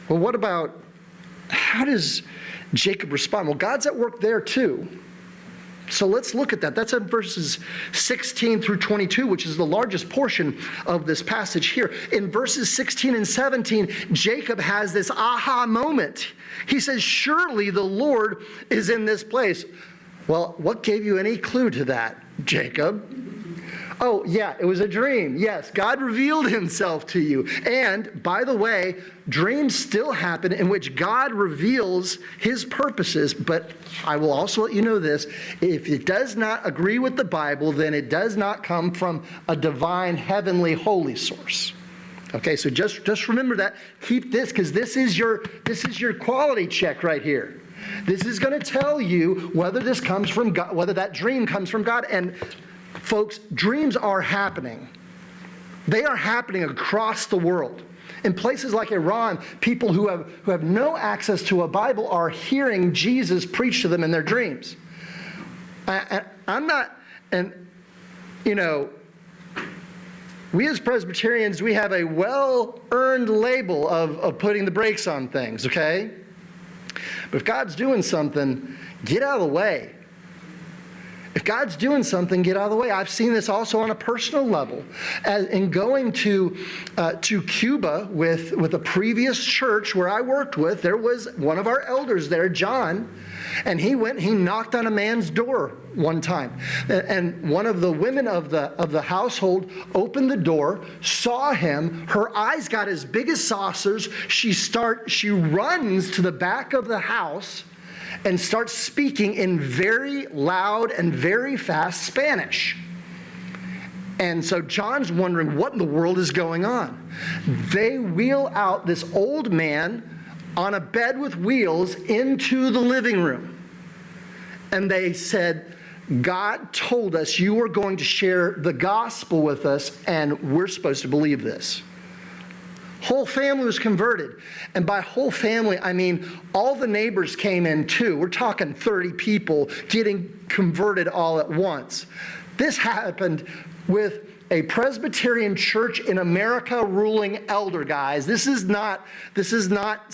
Well, what about, how does Jacob respond? Well, God's at work there too. So let's look at that. That's in verses 16 through 22, which is the largest portion of this passage here. In verses 16 and 17, Jacob has this aha moment. He says, surely the Lord is in this place. Well, what gave you any clue to that, Jacob? Oh, yeah, it was a dream. Yes, God revealed himself to you. And, by the way, dreams still happen in which God reveals his purposes. But I will also let you know this. If it does not agree with the Bible, then it does not come from a divine, heavenly, holy source. Okay, so just remember that. Keep this, because this is your quality check right here. This is going to tell you whether this comes from God, whether that dream comes from God. And folks, dreams are happening. They are happening across the world. In places like Iran, people who have no access to a Bible are hearing Jesus preach to them in their dreams. I'm not, and you know, we as Presbyterians, we have a well-earned label of putting the brakes on things, okay? But if God's doing something, get out of the way. If God's doing something, get out of the way. I've seen this also on a personal level. In going to Cuba with a previous church where I worked with, there was one of our elders there, John, and he knocked on a man's door one time. And one of the women of the household opened the door, saw him, her eyes got as big as saucers. She runs to the back of the house and starts speaking in very loud and very fast Spanish. And so John's wondering what in the world is going on. They wheel out this old man on a bed with wheels into the living room. And they said, God told us you were going to share the gospel with us, and we're supposed to believe this. Whole family was converted. And by whole family, I mean all the neighbors came in too. We're talking 30 people getting converted all at once. This happened with a Presbyterian church in America ruling elder, guys. This is not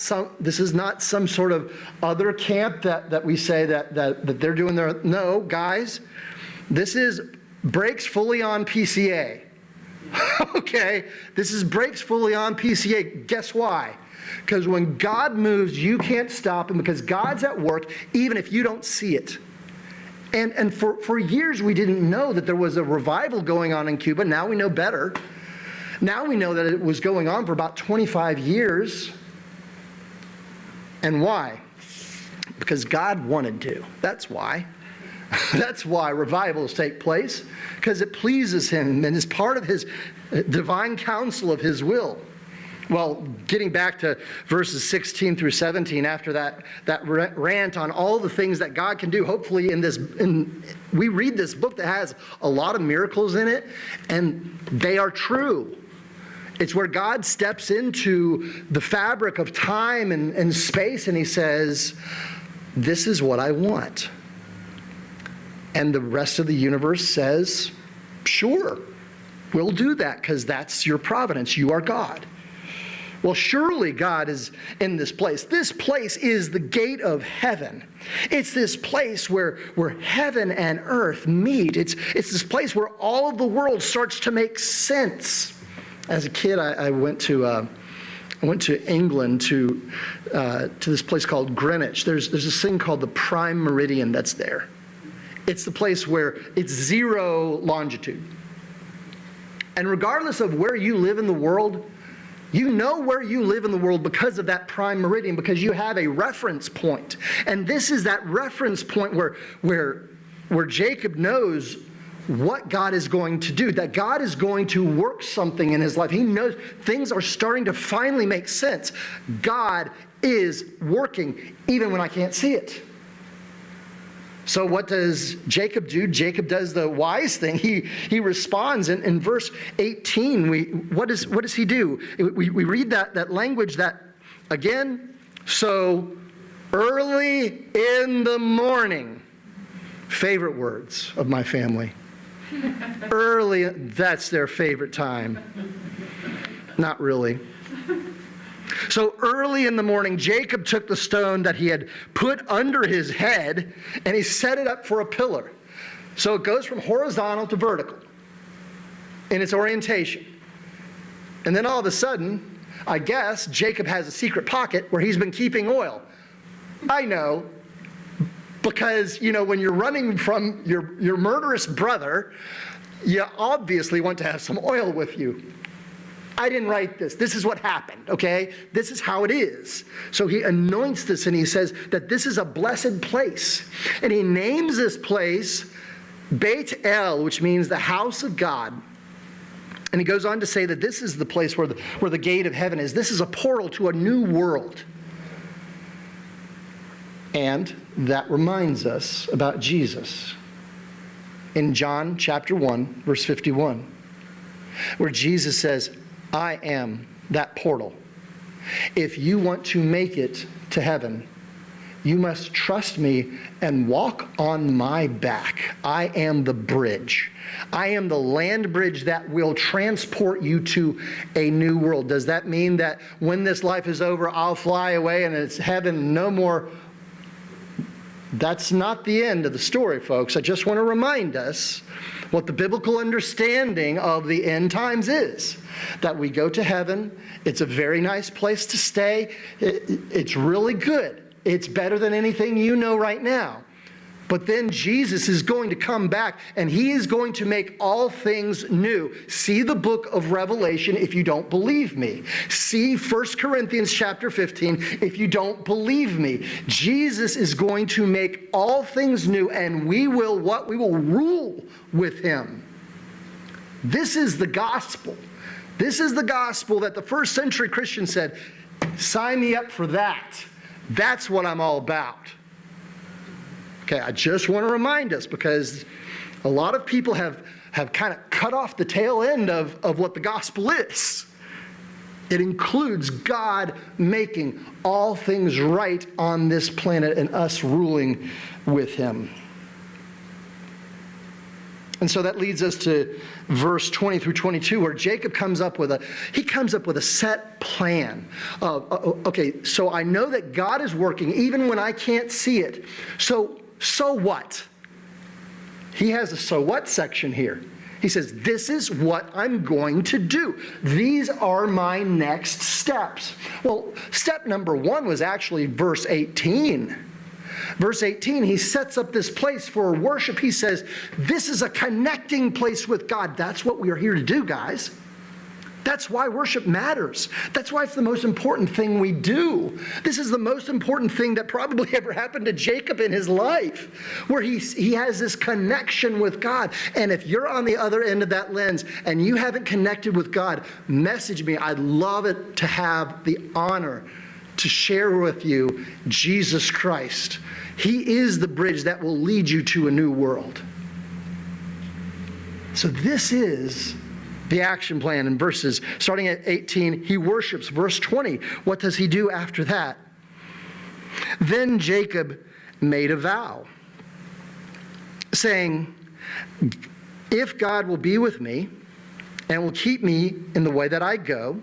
some sort of other camp that we say that they're doing their. No, guys, this is brakes fully on PCA. Okay, this is brakes fully on PCA. Guess why? Because when God moves, you can't stop him, because God's at work even if you don't see it. And for years we didn't know that there was a revival going on in Cuba. Now we know better. Now we know that it was going on for about 25 years. And why? Because God wanted to. That's why. That's why revivals take place, because it pleases him and is part of his divine counsel of his will. Well, getting back to verses 16 through 17, after that rant on all the things that God can do, hopefully we read this book that has a lot of miracles in it, and they are true. It's where God steps into the fabric of time and space, and he says, this is what I want. And the rest of the universe says, sure, we'll do that, because that's your providence. You are God. Well, surely God is in this place. This place is the gate of heaven. It's this place where heaven and earth meet. It's this place where all of the world starts to make sense. As a kid, I went to England to this place called Greenwich. There's this thing called the Prime Meridian that's there. It's the place where it's zero longitude. And regardless of where you live in the world, you know where you live in the world because of that prime meridian, because you have a reference point. And this is that reference point where Jacob knows what God is going to do, that God is going to work something in his life. He knows things are starting to finally make sense. God is working even when I can't see it. So what does Jacob do? Jacob does the wise thing. He responds in verse 18. What does he do? We read that language that, again, so early in the morning. Favorite words of my family. Early, that's their favorite time. Not really. So early in the morning, Jacob took the stone that he had put under his head and he set it up for a pillar. So it goes from horizontal to vertical in its orientation. And then all of a sudden, I guess, Jacob has a secret pocket where he's been keeping oil. I know, because, when you're running from your murderous brother, you obviously want to have some oil with you. I didn't write this. This is what happened, okay? This is how it is. So he anoints this and he says that this is a blessed place. And he names this place Beit El, which means the house of God. And he goes on to say that this is the place where the gate of heaven is. This is a portal to a new world. And that reminds us about Jesus in John chapter 1, verse 51, where Jesus says, I am that portal. If you want to make it to heaven, you must trust me and walk on my back. I am the bridge. I am the land bridge that will transport you to a new world. Does that mean that when this life is over, I'll fly away and it's heaven, no more? That's not the end of the story, folks. I just want to remind us what the biblical understanding of the end times is. That we go to heaven. It's a very nice place to stay. It's really good. It's better than anything you know right now. But then Jesus is going to come back and he is going to make all things new. See the book of Revelation if you don't believe me. See 1 Corinthians chapter 15 if you don't believe me. Jesus is going to make all things new and we will what? We will rule with him. This is the gospel. This is the gospel that the first century Christian said, sign me up for that. That's what I'm all about. Okay, I just want to remind us because a lot of people have kind of cut off the tail end of what the gospel is. It includes God making all things right on this planet and us ruling with him. And so that leads us to verse 20 through 22, where Jacob comes up with a set plan. Okay, so I know that God is working even when I can't see it. So what? He has a so what section here. He says, this is what I'm going to do. These are my next steps. Well, step number 1 was actually verse 18. Verse 18, he sets up this place for worship. He says, this is a connecting place with God. That's what we are here to do, guys. That's why worship matters. That's why it's the most important thing we do. This is the most important thing that probably ever happened to Jacob in his life, where he has this connection with God. And if you're on the other end of that lens and you haven't connected with God, message me. I'd love it to have the honor to share with you Jesus Christ. He is the bridge that will lead you to a new world. So this is the action plan in verses starting at 18. He worships. Verse 20, what does he do after that? Then Jacob made a vow, saying, if God will be with me and will keep me in the way that I go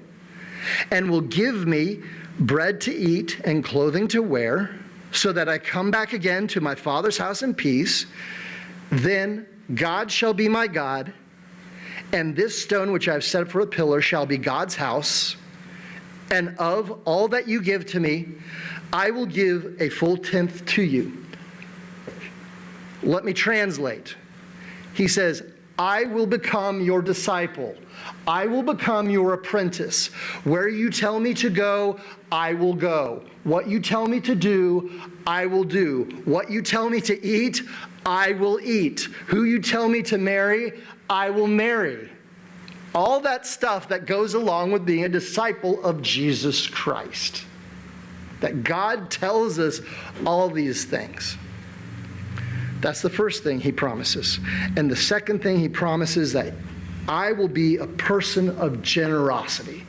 and will give me bread to eat and clothing to wear so that I come back again to my father's house in peace, then God shall be my God, and this stone which I have set up for a pillar shall be God's house. And of all that you give to me, I will give a full tenth to you. Let me translate. He says, I will become your disciple. I will become your apprentice. Where you tell me to go, I will go. What you tell me to do, I will do. What you tell me to eat, I will eat. Who you tell me to marry, I will marry. All that stuff that goes along with being a disciple of Jesus Christ. That God tells us all these things. That's the first thing he promises. And the second thing he promises, that I will be a person of generosity.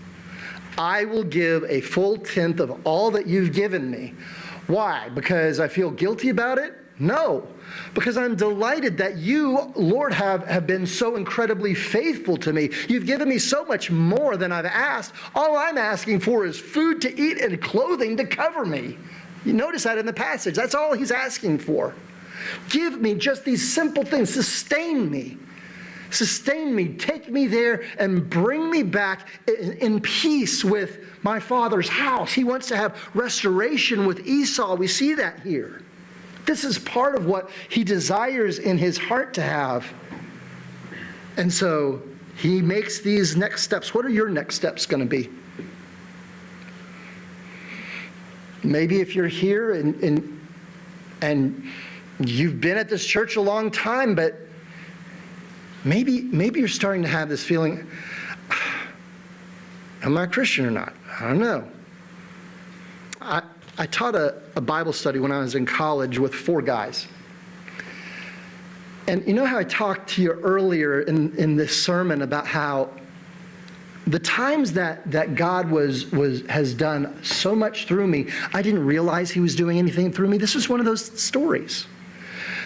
I will give a full tenth of all that you've given me. Why? Because I feel guilty about it? No, because I'm delighted that you, Lord, have been so incredibly faithful to me. You've given me so much more than I've asked. All I'm asking for is food to eat and clothing to cover me. You notice that in the passage. That's all he's asking for. Give me just these simple things. Sustain me. Sustain me. Take me there and bring me back in peace with my Father's house. He wants to have restoration with Esau. We see that here. This is part of what he desires in his heart to have. And so he makes these next steps. What are your next steps going to be? Maybe if you're here and you've been at this church a long time, but maybe you're starting to have this feeling, am I a Christian or not? I don't know. I taught a Bible study when I was in college with 4 guys. And you know how I talked to you earlier in this sermon about how the times that God has done so much through me, I didn't realize he was doing anything through me. This was one of those stories.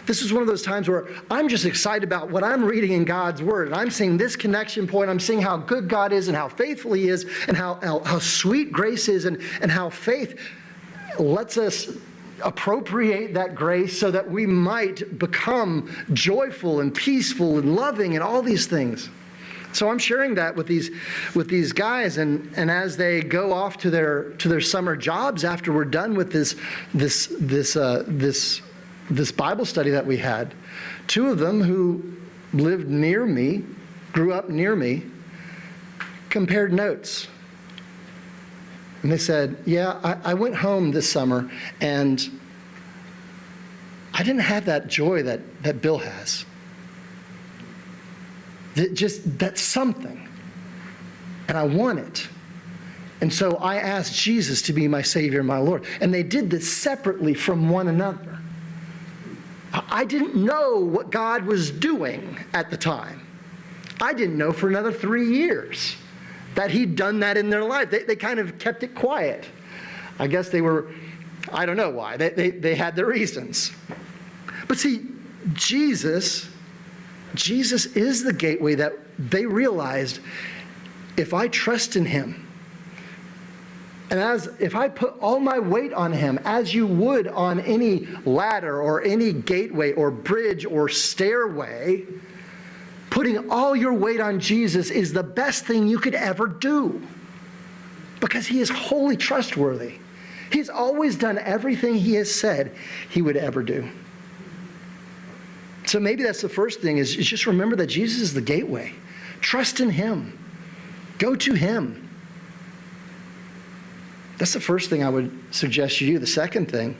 This is one of those times where I'm just excited about what I'm reading in God's Word. And I'm seeing this connection point. I'm seeing how good God is and how faithful he is and how sweet grace is and how faith lets us appropriate that grace so that we might become joyful and peaceful and loving and all these things. So I'm sharing that with these guys, and as they go off to their summer jobs after we're done with this Bible study that we had, 2 of them who lived near me, grew up near me, compared notes. And they said, yeah, I went home this summer and I didn't have that joy that Bill has. That's something. And I want it. And so I asked Jesus to be my Savior and my Lord. And they did this separately from one another. I didn't know what God was doing at the time. I didn't know for another 3 years that he'd done that in their life. They kind of kept it quiet. I guess they were, I don't know why. They had their reasons. But see, Jesus is the gateway that they realized, if I trust in him, and if I put all my weight on him, as you would on any ladder or any gateway or bridge or stairway, putting all your weight on Jesus is the best thing you could ever do, because he is wholly trustworthy. He's always done everything he has said he would ever do. So maybe that's the first thing, is just remember that Jesus is the gateway. Trust in him. Go to him. That's the first thing I would suggest you do. The second thing,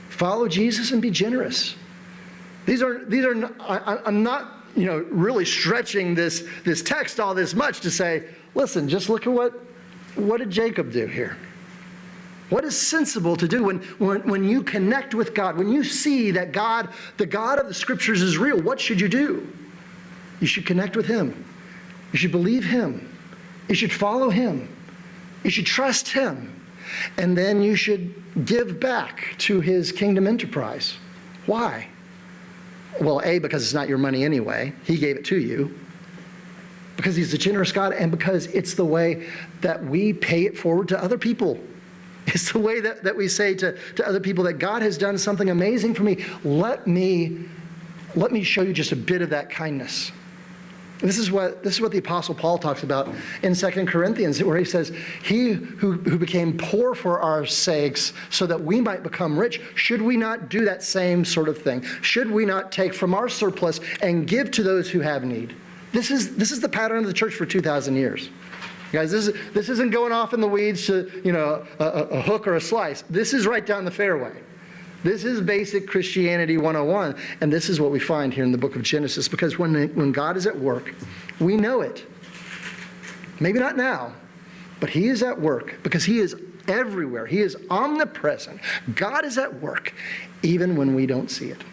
follow Jesus and be generous. These are. I'm not, really stretching this text all this much to say, listen, just look at what did Jacob do here? What is sensible to do when you connect with God, when you see that God, the God of the Scriptures, is real? What should you do? You should connect with him. You should believe him. You should follow him. You should trust him. And then you should give back to his kingdom enterprise. Why? Well, A, because it's not your money anyway. He gave it to you. Because he's a generous God, and because it's the way that we pay it forward to other people. It's the way that we say to other people that God has done something amazing for me. Let me show you just a bit of that kindness. This is what the Apostle Paul talks about in 2 Corinthians, where he says, he who became poor for our sakes so that we might become rich, should we not do that same sort of thing? Should we not take from our surplus and give to those who have need? This is the pattern of the church for 2,000 years. Guys, this isn't going off in the weeds to a hook or a slice. This is right down the fairway. This is basic Christianity 101, and this is what we find here in the book of Genesis, because when God is at work, we know it. Maybe not now, but he is at work because he is everywhere. He is omnipresent. God is at work even when we don't see it.